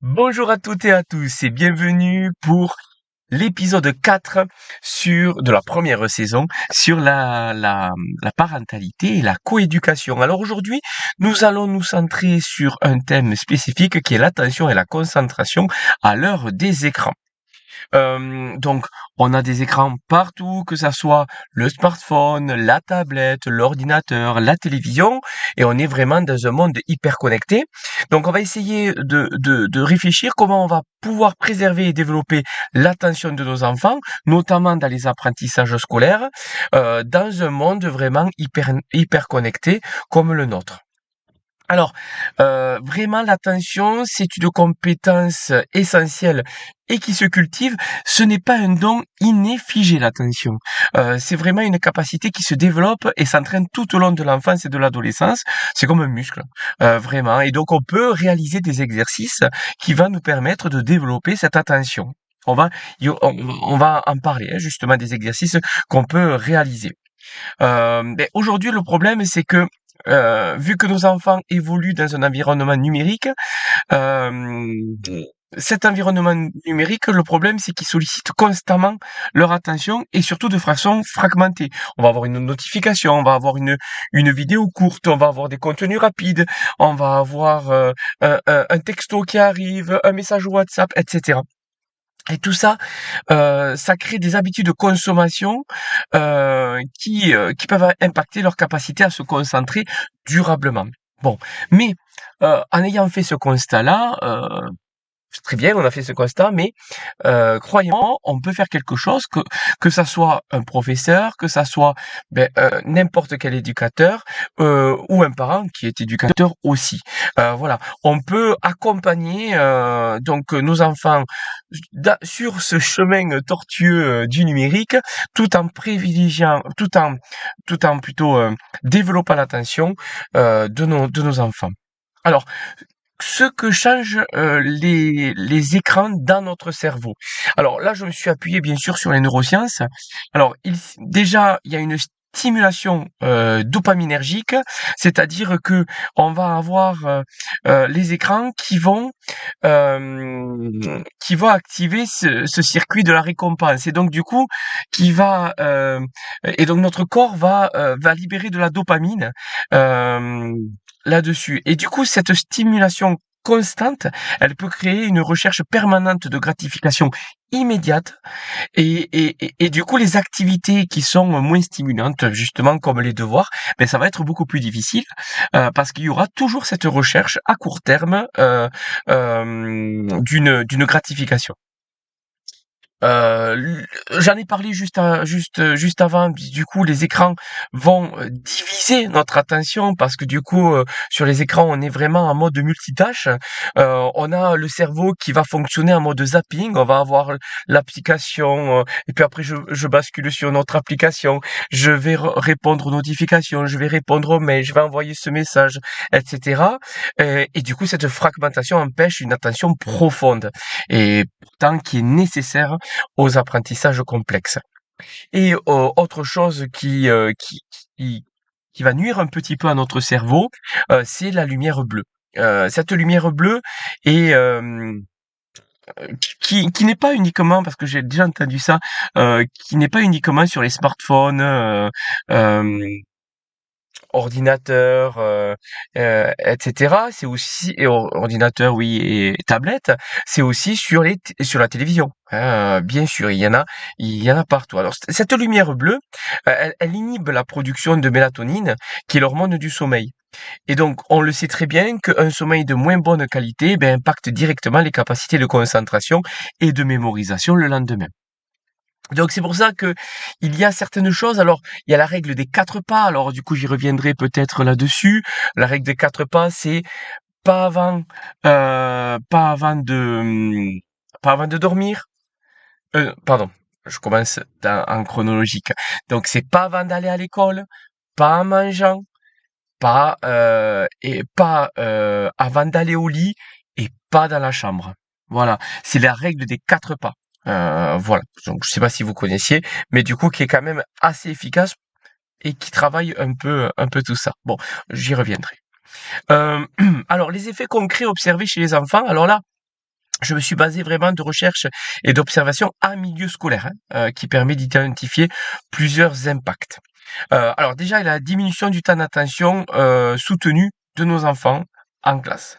Bonjour à toutes et à tous et bienvenue pour l'épisode 4 de la première saison sur la parentalité et la coéducation. Alors aujourd'hui, nous allons nous centrer sur un thème spécifique qui est l'attention et la concentration à l'heure des écrans. Donc, on a des écrans partout, que ça soit le smartphone, la tablette, l'ordinateur, la télévision, et on est vraiment dans un monde hyper connecté. Donc, on va essayer de réfléchir comment on va pouvoir préserver et développer l'attention de nos enfants, notamment dans les apprentissages scolaires, dans un monde vraiment hyper connecté comme le nôtre. Alors, vraiment l'attention, c'est une compétence essentielle et qui se cultive. Ce n'est pas un don inné figé, l'attention. C'est vraiment une capacité qui se développe et s'entraîne tout au long de l'enfance et de l'adolescence. C'est comme un muscle, vraiment. Et donc, on peut réaliser des exercices qui vont nous permettre de développer cette attention. On va, on va en parler, hein, justement, des exercices qu'on peut réaliser. Mais aujourd'hui, le problème, c'est que vu que nos enfants évoluent dans un environnement numérique, hem, cet environnement numérique, le problème, c'est qu'ils sollicitent constamment leur attention et surtout de façon fragmentée. On va avoir une notification, on va avoir une vidéo courte, on va avoir des contenus rapides, on va avoir, un texto qui arrive, un message WhatsApp, et cetera. Et tout ça, ça crée des habitudes de consommation, qui peuvent impacter leur capacité à se concentrer durablement. Bon, mais, en ayant fait ce constat-là, très bien, on a fait ce constat, mais croyez-moi, on peut faire quelque chose, que ça soit un professeur, que ça soit n'importe quel éducateur, ou un parent qui est éducateur aussi. Voilà, on peut accompagner donc nos enfants sur ce chemin tortueux du numérique, tout en privilégiant, tout en plutôt développant l'attention de nos enfants. Alors, ce que changent les écrans dans notre cerveau. Alors là, je me suis appuyé bien sûr sur les neurosciences. Alors déjà, il y a une stimulation dopaminergique, c'est-à-dire que on va avoir les écrans qui vont activer ce circuit de la récompense et donc du coup et donc notre corps va libérer de la dopamine. euh, Là-dessus. Et du coup, cette stimulation constante, elle peut créer une recherche permanente de gratification immédiate et du coup, les activités qui sont moins stimulantes, justement comme les devoirs, ben, ça va être beaucoup plus difficile parce qu'il y aura toujours cette recherche à court terme d'une gratification. J'en ai parlé juste avant. Du coup, les écrans vont diviser notre attention parce que du coup, sur les écrans, on est vraiment en mode multitâche. On a le cerveau qui va fonctionner en mode zapping. On va avoir l'application et puis après, je bascule sur notre application. Je vais répondre aux notifications, je vais répondre aux mails, je vais envoyer ce message, etc. Et du coup, cette fragmentation empêche une attention profonde et pourtant qui est nécessaire aux apprentissages complexes. Et autre chose qui qui va nuire un petit peu à notre cerveau, c'est la lumière bleue. Cette lumière bleue est, qui n'est pas uniquement, parce que j'ai déjà entendu ça, qui n'est pas uniquement sur les smartphones, hem ordinateur, et cetera. C'est aussi et ordinateur, oui et tablette, c'est aussi sur la télévision, hein, bien sûr, il y en a partout. Alors cette lumière bleue, elle inhibe la production de mélatonine, qui est l'hormone du sommeil et donc on le sait très bien qu'un sommeil de moins bonne qualité, impacte directement les capacités de concentration et de mémorisation le lendemain. Donc c'est pour ça que il y a certaines choses. Alors il y a la règle des 4 pas. Alors du coup j'y reviendrai peut-être là-dessus. La règle des 4 pas, c'est pas avant, pas avant de, pas avant de dormir. Pardon, je commence en chronologique. Donc c'est pas avant d'aller à l'école, pas en mangeant, pas avant d'aller au lit et pas dans la chambre. Voilà, c'est la règle des 4 pas. Voilà, donc je sais pas si vous connaissiez, mais du coup qui est quand même assez efficace et qui travaille un peu tout ça. Bon, j'y reviendrai. Alors les effets concrets observés chez les enfants, alors là, je me suis basé vraiment de recherche et d'observation en milieu scolaire, qui permet d'identifier plusieurs impacts. Alors déjà, la diminution du temps d'attention soutenu de nos enfants en classe.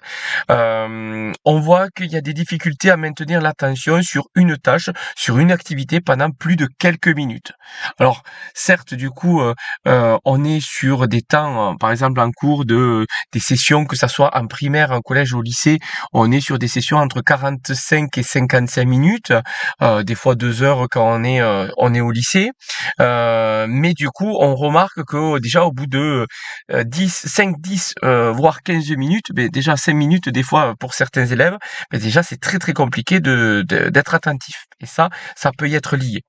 On voit qu'il y a des difficultés à maintenir l'attention sur une tâche, sur une activité pendant plus de quelques minutes. Alors certes, du coup, on est sur des temps, par exemple en cours des sessions, que ça soit en primaire, en collège ou au lycée, on est sur des sessions entre 45 et 55 minutes, des fois 2 heures quand on est au lycée. Mais du coup, on remarque que déjà au bout de 5-10, voire 15 minutes, mais déjà 5 minutes des fois pour certains élèves, mais déjà c'est très très compliqué d'être attentif. Et ça peut y être lié.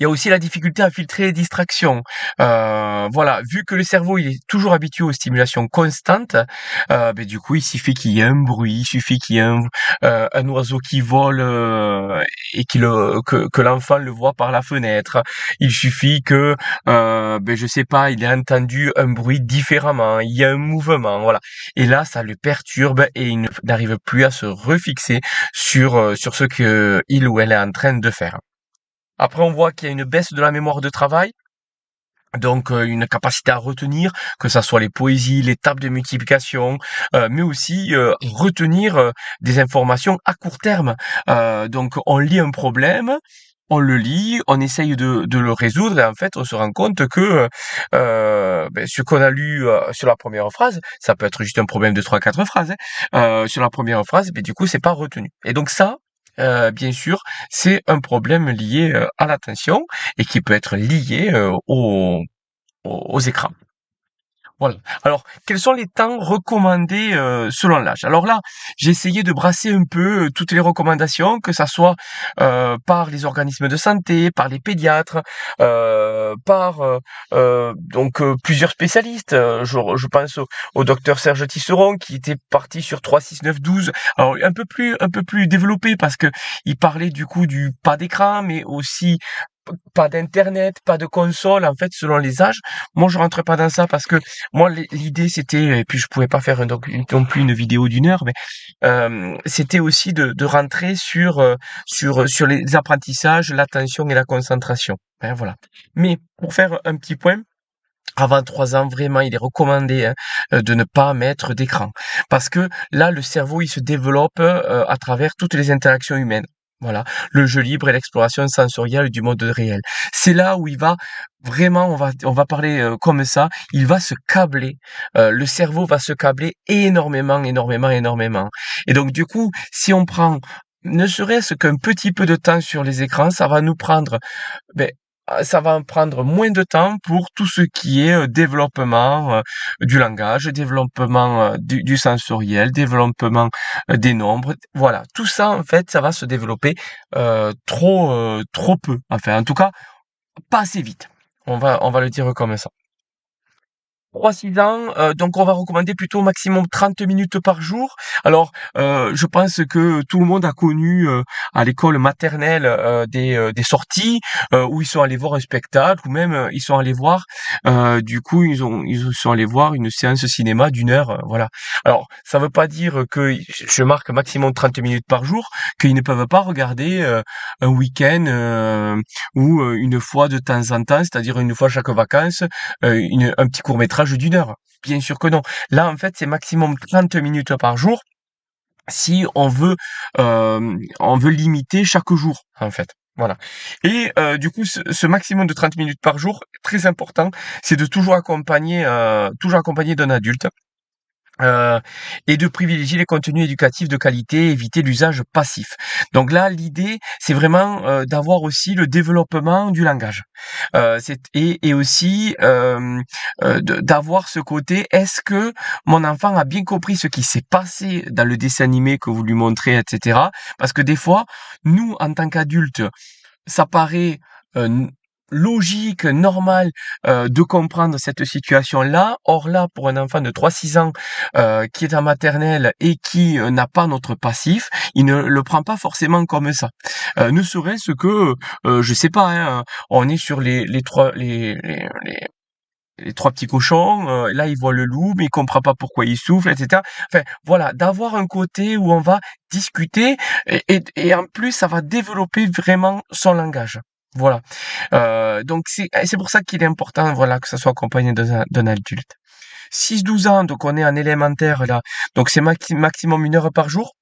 Il y a aussi la difficulté à filtrer les distractions. Voilà, vu que le cerveau il est toujours habitué aux stimulations constantes, du coup il suffit qu'il y ait un bruit, il suffit qu'il y ait un oiseau qui vole et que l'enfant le voit par la fenêtre. Il suffit que je sais pas, il ait entendu un bruit différemment, il y a un mouvement, voilà. Et là ça le perturbe et il n'arrive plus à se refixer sur ce que il ou elle est en train de faire. Après, on voit qu'il y a une baisse de la mémoire de travail, donc une capacité à retenir, que ça soit les poésies, les tables de multiplication, mais aussi retenir des informations à court terme. Donc on lit un problème, on le lit, on essaye de le résoudre et en fait on se rend compte que ce qu'on a lu sur la première phrase, ça peut être juste un problème de 3-4 phrases, sur la première phrase, du coup c'est pas retenu. Et donc ça, bien sûr, c'est un problème lié à l'attention et qui peut être lié aux écrans. Voilà. Alors, quels sont les temps recommandés selon l'âge? Alors là, j'ai essayé de brasser un peu toutes les recommandations, que ça soit par les organismes de santé, par les pédiatres, par plusieurs spécialistes. Je pense au docteur Serge Tisseron qui était parti sur 3, 6, 9, 12. Alors un peu plus développé parce que il parlait du coup du pas d'écran, mais aussi pas d'internet, pas de console, en fait, selon les âges. Moi, je rentre pas dans ça parce que moi, l'idée, c'était, et puis je pouvais pas faire non plus une vidéo d'une heure, mais c'était aussi de rentrer sur les apprentissages, l'attention et la concentration. Hein, voilà. Mais pour faire un petit point, avant 3 ans, vraiment, il est recommandé de ne pas mettre d'écran. Parce que là, le cerveau, il se développe à travers toutes les interactions humaines. Voilà, le jeu libre et l'exploration sensorielle du monde réel. C'est là où il va vraiment, on va parler comme ça, il va se câbler. Le cerveau va se câbler énormément, énormément, énormément. Et donc, du coup, si on prend ne serait-ce qu'un petit peu de temps sur les écrans, ça va nous prendre ben, ça va en prendre moins de temps pour tout ce qui est développement du langage, développement du sensoriel, développement des nombres. Voilà, tout ça en fait, ça va se développer trop peu. Enfin, en tout cas, pas assez vite. On va le dire comme ça. 3-6 ans, donc on va recommander plutôt au maximum 30 minutes par jour. Alors, je pense que tout le monde a connu, à l'école maternelle, des sorties, où ils sont allés voir un spectacle ou même, ils sont allés voir, du coup, ils sont allés voir une séance cinéma d'une heure, voilà. Alors, ça veut pas dire que je marque maximum 30 minutes par jour, qu'ils ne peuvent pas regarder, un week-end, ou, une fois de temps en temps, c'est-à-dire une fois chaque vacances, un petit court-métrage d'une heure. Bien sûr que non. Là, en fait, c'est maximum 30 minutes par jour si on veut limiter chaque jour, en fait. Voilà. Et du coup, ce maximum de 30 minutes par jour, très important, c'est de toujours accompagné d'un adulte. Heu et de privilégier les contenus éducatifs de qualité, éviter l'usage passif. Donc là, l'idée, c'est vraiment, d'avoir aussi le développement du langage. C'est et aussi, d'avoir ce côté: «Est-ce que mon enfant a bien compris ce qui s'est passé dans le dessin animé que vous lui montrez?» et cetera. Parce que des fois, nous, en tant qu'adultes, ça paraît, n logique, normal, de comprendre cette situation-là. Or là, pour un enfant de 3-6 ans, qui est en maternelle et qui, n'a pas notre passif, il ne le prend pas forcément comme ça. Ne serait-ce que, je sais pas, hein, on est sur les les trois petits cochons, là il voit le loup, mais il comprend pas pourquoi il souffle, etc. Enfin voilà, d'avoir un côté où on va discuter et en plus ça va développer vraiment son langage. Voilà. Donc c'est pour ça qu'il est important, voilà, que ça soit accompagné d'un adulte. 6-12 ans, donc on est en élémentaire là, donc c'est maximum 1 heure par jour.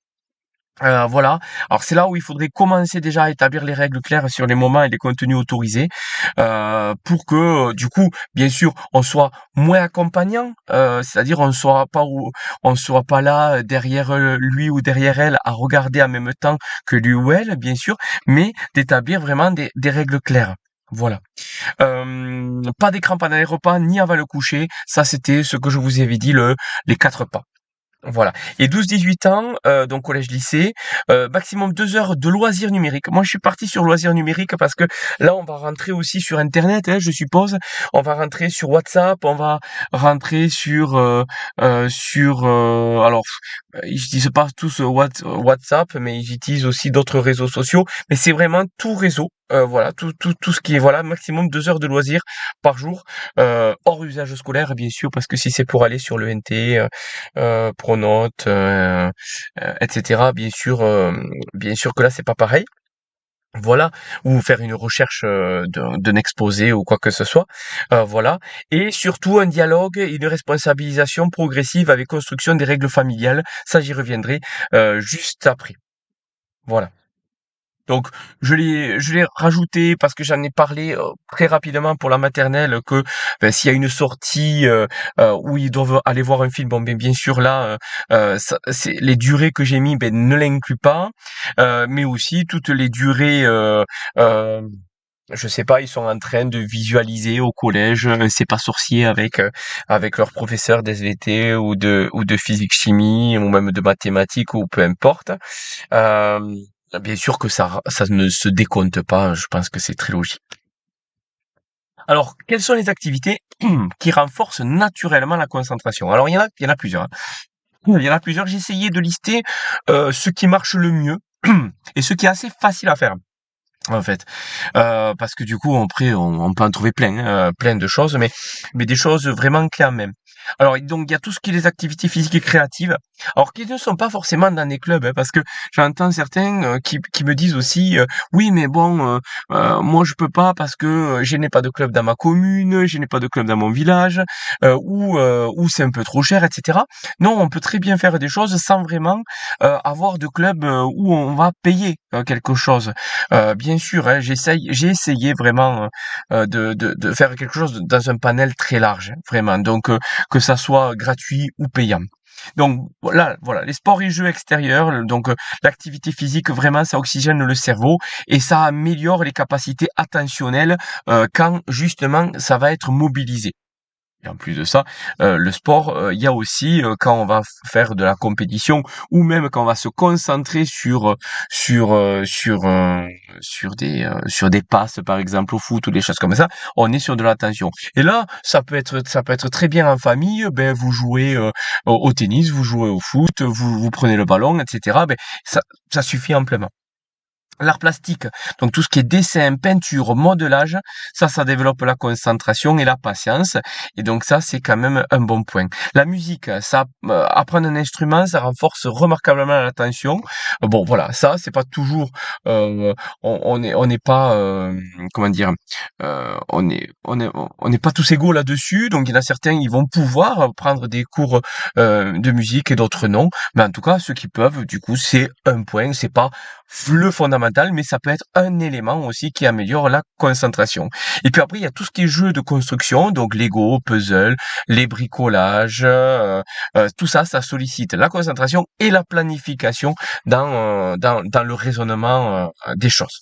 Voilà. Alors c'est là où il faudrait commencer déjà à établir les règles claires sur les moments et les contenus autorisés, pour que, du coup, bien sûr, on soit moins accompagnant, c'est-à-dire on soit pas là, derrière, lui ou derrière elle à regarder en même temps que lui ou elle, bien sûr, mais d'établir vraiment des règles claires. Voilà. Pas d'écran pendant les repas ni avant le coucher, ça c'était ce que je vous avais dit, les 4 pas. Voilà. Et 12-18 ans, donc collège-lycée, maximum 2 heures de loisirs numériques. Moi, je suis parti sur loisirs numériques parce que là, on va rentrer aussi sur internet, hein, je suppose. On va rentrer sur WhatsApp, on va rentrer alors, ils utilisent pas tous WhatsApp, mais ils utilisent aussi d'autres réseaux sociaux. Mais c'est vraiment tout réseau. Voilà, tout ce qui est, voilà, maximum 2 heures de loisirs par jour, hors usage scolaire, bien sûr, parce que si c'est pour aller sur le NT, Pronote, etc. Bien sûr que là c'est pas pareil. Voilà, ou faire une recherche d'un exposé ou quoi que ce soit. Voilà, et surtout un dialogue et une responsabilisation progressive avec construction des règles familiales. Ça, j'y reviendrai juste après. Voilà. Donc je l'ai rajouté parce que j'en ai parlé, très rapidement pour la maternelle que, s'il y a une sortie, où ils doivent aller voir un film, bon, bien sûr là, ça c'est les durées que j'ai mis, ne l'incluent pas, mais aussi toutes les durées, hem, je sais pas, ils sont en train de visualiser au collège, C'est pas sorcier avec leurs professeurs d'SVT ou de physique-chimie ou même de mathématiques ou peu importe. Hem, bien sûr que ça ne se décompte pas, je pense que c'est très logique. Alors, quelles sont les activités qui renforcent naturellement la concentration? Alors il y en a plusieurs, hein. Il y en a plusieurs, j'ai essayé de lister, ce qui marche le mieux et ce qui est assez facile à faire. En fait, parce que du coup après on peut en trouver plein, hein, plein de choses, mais des choses vraiment clés en main. Alors donc il y a tout ce qui est les activités physiques et créatives, alors qui ne sont pas forcément dans des clubs, hein, parce que j'entends certains, qui me disent aussi, «Oui mais bon, moi je peux pas parce que, je n'ai pas de club dans ma commune, je n'ai pas de club dans mon village, ou c'est un peu trop cher» et cetera. Non, on peut très bien faire des choses sans vraiment, avoir de club, où on va payer, quelque chose. Bien sûr, hein, j'ai essayé vraiment, de faire quelque chose dans un panel très large, hein, vraiment. Donc, que ça soit gratuit ou payant. Donc voilà, les sports et jeux extérieurs, donc l'activité physique, vraiment, ça oxygène le cerveau et ça améliore les capacités attentionnelles, quand justement ça va être mobilisé. Et en plus de ça, le sport, il y a aussi, quand on va faire de la compétition ou même quand on va se concentrer sur des passes, par exemple, au foot ou des choses comme ça, on est sur de l'attention. Et là, ça peut être très bien en famille, vous jouez, au tennis, vous jouez au foot, vous prenez le ballon et cetera, ça suffit amplement. L'art plastique, donc tout ce qui est dessin, peinture, modelage, ça développe la concentration et la patience. Et donc ça, c'est quand même un bon point. La musique, ça, apprendre un instrument, ça renforce remarquablement l'attention. Bon, voilà, ça, c'est pas toujours, on n'est pas, comment dire, on n'est pas tous égaux là-dessus. Donc il y en a certains, ils vont pouvoir prendre des cours de musique et d'autres non. Mais en tout cas, ceux qui peuvent, du coup, c'est un point. C'est pas le fondamental, mais ça peut être un élément aussi qui améliore la concentration. Et puis après, il y a tout ce qui est jeu de construction, donc Lego, puzzle, les bricolages, tout ça, ça sollicite la concentration et la planification dans le raisonnement des choses.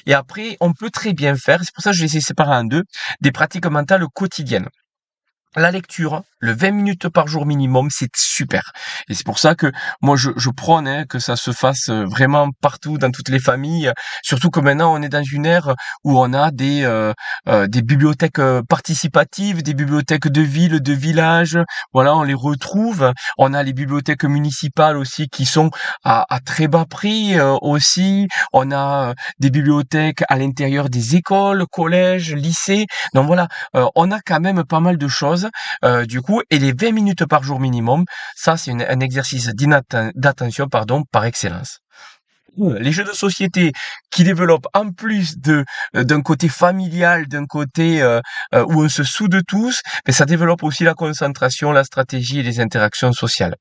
Et après, on peut très bien faire, c'est pour ça que je les ai séparés en deux, des pratiques mentales quotidiennes. la lecture, le 20 minutes par jour minimum, c'est super. Et c'est pour ça que moi, je prône hein, que ça se fasse vraiment partout, dans toutes les familles. Surtout que maintenant, on est dans une ère où on a des bibliothèques participatives, des bibliothèques de ville, de village. Voilà, on les retrouve. On a les bibliothèques municipales aussi qui sont à très bas prix aussi. On a des bibliothèques à l'intérieur des écoles, collèges, lycées. Donc voilà, on a quand même pas mal de choses, du coup, et les 20 minutes par jour minimum, ça c'est un exercice d'attention pardon, par excellence. Les jeux de société qui développent en plus d'un côté familial, d'un côté où on se soude tous, mais ça développe aussi la concentration, la stratégie et les interactions sociales.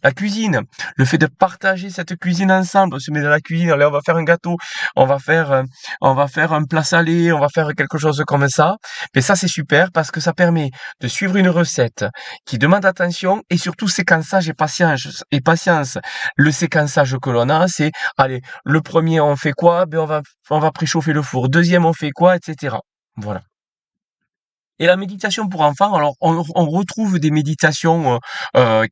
La cuisine, le fait de partager cette cuisine ensemble, on se met dans la cuisine, allez, on va faire un gâteau, on va faire, euh, on va faire un plat salé, on va faire quelque chose comme ça. Mais ça, c'est super parce que ça permet de suivre une recette qui demande attention et surtout séquençage et patience. Le séquençage que l'on a, c'est, allez, le premier, on fait quoi? Ben, on va préchauffer le four. Deuxième, on fait quoi? Etc. Voilà. Et la méditation pour enfants, alors on retrouve des méditations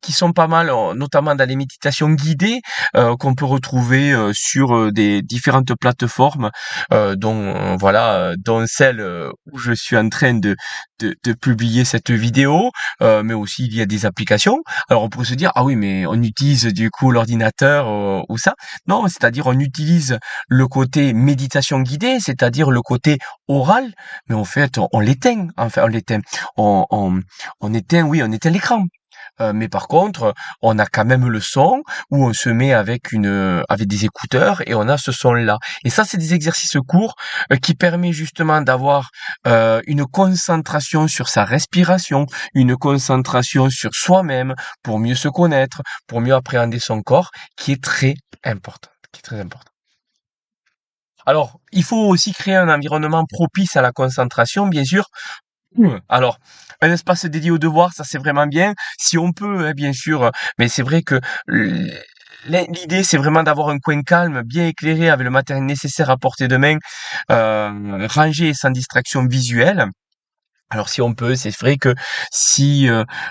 qui sont pas mal, notamment dans les méditations guidées qu'on peut retrouver sur des différentes plateformes, dont celle où je suis en train de publier cette vidéo, mais aussi il y a des applications. Alors on pourrait se dire ah oui mais on utilise du coup l'ordinateur ou ça. Non, c'est-à-dire on utilise le côté méditation guidée, c'est-à-dire le côté oral, mais en fait, on l'éteint. Enfin, on l'éteint. On éteint, oui, on éteint l'écran. Mais par contre, on a quand même le son où on se met avec des écouteurs et on a ce son-là. Et ça, c'est des exercices courts qui permet justement d'avoir une concentration sur sa respiration, une concentration sur soi-même pour mieux se connaître, pour mieux appréhender son corps, qui est très important, qui est très important. Alors, il faut aussi créer un environnement propice à la concentration, bien sûr. Alors, un espace dédié aux devoirs, ça c'est vraiment bien. Si on peut, hein, bien sûr, mais c'est vrai que l'idée, c'est vraiment d'avoir un coin calme, bien éclairé, avec le matériel nécessaire à portée de main, rangé et sans distraction visuelle. Alors si on peut, c'est vrai que si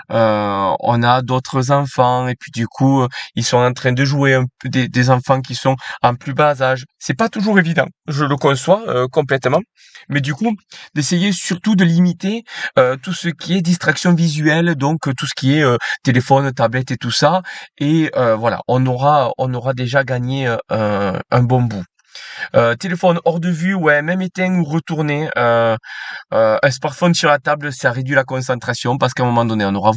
on a d'autres enfants et puis du coup ils sont en train de jouer des enfants qui sont en plus bas âge, c'est pas toujours évident. Je le conçois complètement, mais du coup d'essayer surtout de limiter tout ce qui est distraction visuelle, donc tout ce qui est téléphone, tablette et tout ça, et voilà, on aura déjà gagné un bon bout. Téléphone hors de vue, ouais, même éteint ou retourné. Un smartphone sur la table, ça réduit la concentration parce qu'à un moment donné, on aura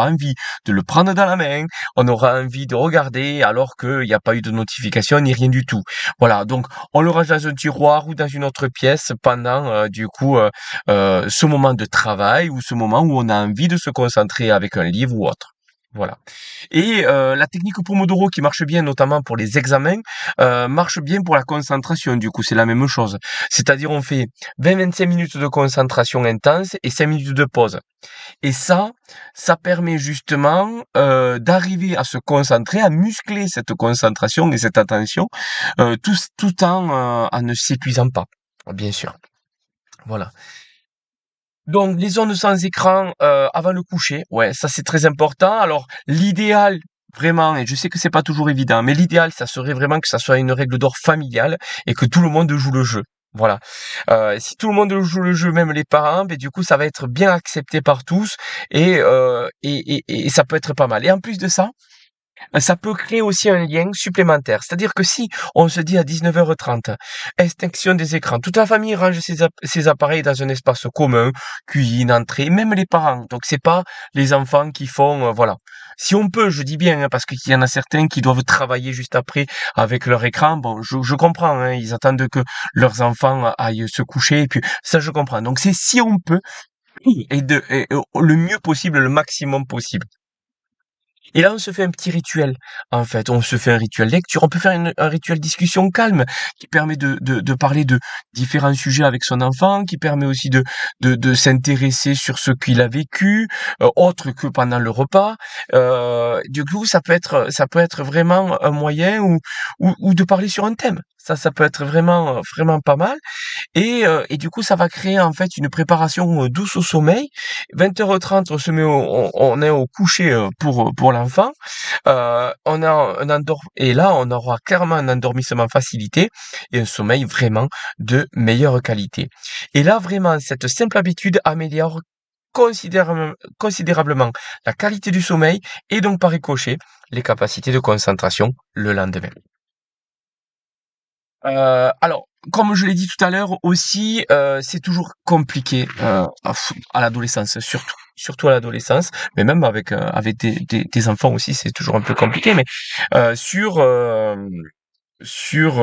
envie de le prendre dans la main, on aura envie de regarder alors qu'il n'y a pas eu de notification ni rien du tout. Voilà, donc on le range dans un tiroir ou dans une autre pièce pendant ce moment de travail ou ce moment où on a envie de se concentrer avec un livre ou autre. Voilà. Et la technique Pomodoro qui marche bien, notamment pour les examens, marche bien pour la concentration. Du coup, c'est la même chose. C'est-à-dire, on fait 20-25 minutes de concentration intense et 5 minutes de pause. Et ça permet justement d'arriver à se concentrer, à muscler cette concentration et cette attention, tout en ne s'épuisant pas, bien sûr. Voilà. Donc les zones sans écran avant le coucher, ouais, ça c'est très important. Alors l'idéal vraiment, et je sais que c'est pas toujours évident, mais l'idéal ça serait vraiment que ça soit une règle d'or familiale et que tout le monde joue le jeu. Voilà. Si tout le monde joue le jeu, même les parents, ben du coup ça va être bien accepté par tous et ça peut être pas mal. Et en plus de ça, ça peut créer aussi un lien supplémentaire. C'est-à-dire que si on se dit à 19h30, extinction des écrans, toute la famille range ses appareils dans un espace commun, cuisine, entrée, même les parents. Donc c'est pas les enfants qui font, voilà. Si on peut, je dis bien, hein, parce qu'il y en a certains qui doivent travailler juste après avec leur écran. Bon, je comprends, hein, ils attendent que leurs enfants aillent se coucher, et puis ça je comprends. Donc c'est si on peut, et le mieux possible, le maximum possible. Et là, on se fait un petit rituel. En fait, on se fait un rituel lecture. On peut faire un rituel discussion calme qui permet de parler de différents sujets avec son enfant, qui permet aussi de s'intéresser sur ce qu'il a vécu, autre que pendant le repas. Du coup, ça peut être vraiment un moyen ou de parler sur un thème. Ça peut être vraiment, vraiment pas mal. Et du coup, ça va créer en fait une préparation douce au sommeil. 20h30, on se met on est au coucher pour l'enfant. On a et là, on aura clairement un endormissement facilité et un sommeil vraiment de meilleure qualité. Et là, vraiment, cette simple habitude améliore considérablement la qualité du sommeil et donc par ricochet les capacités de concentration le lendemain. Alors, comme je l'ai dit tout à l'heure aussi, c'est toujours compliqué, à l'adolescence, surtout à l'adolescence, mais même avec des enfants aussi, c'est toujours un peu compliqué, mais heu, sur, hem, sur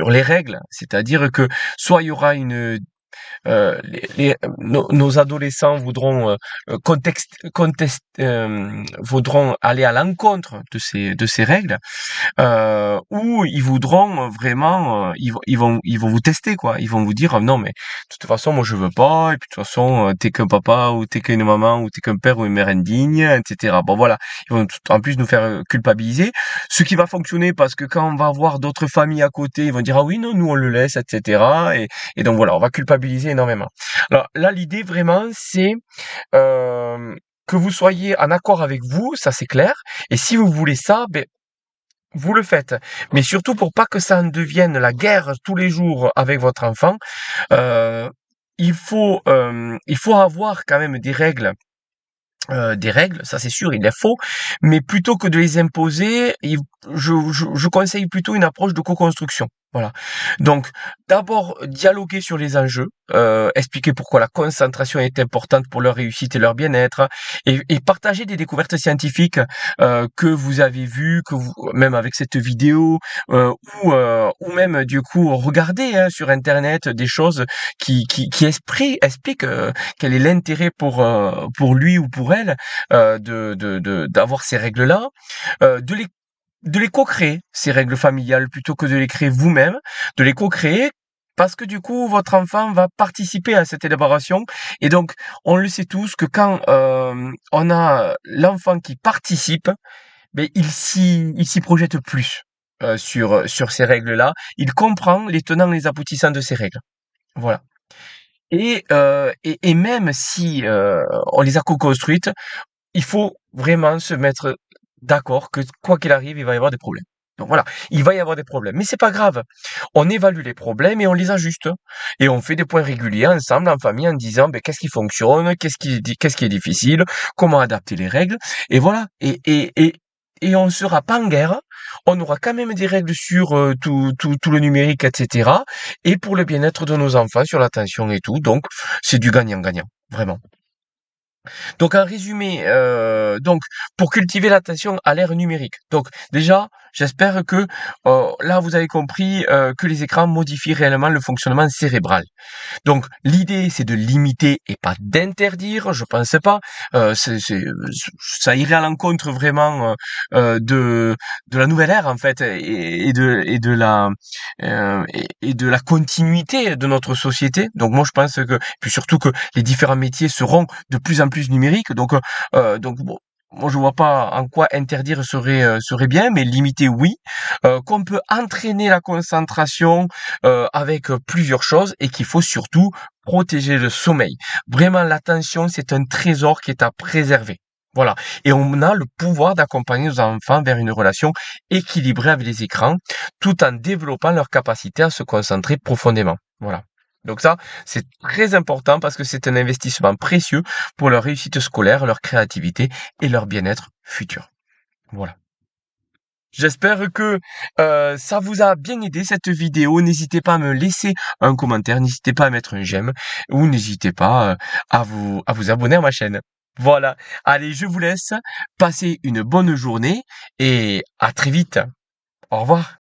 les règles, c'est-à-dire que soit il y aura nos adolescents voudront aller à l'encontre de ces règles, où ils voudront vraiment, ils vont vous tester quoi. Ils vont vous dire: «Non mais de toute façon moi je veux pas et puis de toute façon, tu qu'un papa ou t'es qu'une maman ou t'es qu'un père ou une mère indigne» et cetera. Bon voilà, ils vont en plus nous faire, culpabiliser. Ce qui va fonctionner parce que quand on va voir d'autres familles à côté, ils vont dire: «Ah oui, non, nous on le laisse» et cetera et donc voilà, on va culpabiliser énormément. Alors là, l'idée vraiment c'est, hem, que vous soyez en accord avec vous, ça c'est clair et si vous voulez ça, beh, vous le faites, mais surtout pour pas que ça en devienne la guerre tous les jours avec votre enfant, heu, il faut avoir quand même des règles, ça c'est sûr, il les faut, mais plutôt que de les imposer, je conseille plutôt une approche de co-construction. Voilà. Donc, d'abord, dialoguer sur les enjeux, expliquer pourquoi la concentration est importante pour leur réussite et leur bien-être, et partager des découvertes scientifiques que vous avez vues, même avec cette vidéo, ou même du coup regarder hein, sur Internet des choses qui expliquent quel est l'intérêt pour lui ou pour elle d'avoir ces règles-là, de les co-créer, ces règles familiales, plutôt que de les créer vous-même, de les co-créer parce que du coup, votre enfant va participer à cette élaboration. Et donc, on le sait tous que quand on a l'enfant qui participe, mais il s'y projette plus sur ces règles-là. Il comprend les tenants et les aboutissants de ces règles. Voilà. Et même si, on les a co-construites, il faut vraiment se mettre d'accord que quoi qu'il arrive, il va y avoir des problèmes. Donc voilà, il va y avoir des problèmes, mais c'est pas grave. On évalue les problèmes et on les ajuste et on fait des points réguliers ensemble en famille en disant: «Beh, qu'est-ce qui fonctionne? Qu'est-ce qui est difficile? Comment adapter les règles?» Et voilà et on sera pas en guerre. On aura quand même des règles sur, tout le numérique et cetera et pour le bien-être de nos enfants sur l'attention et tout, donc c'est du gagnant-gagnant, vraiment. Donc en résumé, donc pour cultiver l'attention à l'ère numérique. Donc déjà, j'espère que, là vous avez compris, que les écrans modifient réellement le fonctionnement cérébral. Donc l'idée, c'est de limiter et pas d'interdire, je pense pas. Ça irait à l'encontre vraiment, de la nouvelle ère en fait et de la continuité de notre société. Donc moi je pense que puis surtout que les différents métiers seront de plus en plus numériques. Donc bon, moi je vois pas en quoi interdire serait bien, mais limiter oui. Qu'on peut entraîner la concentration, avec, plusieurs choses et qu'il faut surtout protéger le sommeil. Vraiment l'attention, c'est un trésor qui est à préserver. Voilà et on a le pouvoir d'accompagner nos enfants vers une relation équilibrée avec les écrans, tout en développant leur capacité à se concentrer profondément. Voilà. Donc ça, c'est très important parce que c'est un investissement précieux pour leur réussite scolaire, leur créativité et leur bien-être futur. Voilà. J'espère que ça vous a bien aidé cette vidéo. N'hésitez pas à me laisser un commentaire, n'hésitez pas à mettre un j'aime ou n'hésitez pas à vous abonner à ma chaîne. Voilà. Allez, je vous laisse. Passez une bonne journée et à très vite. Au revoir.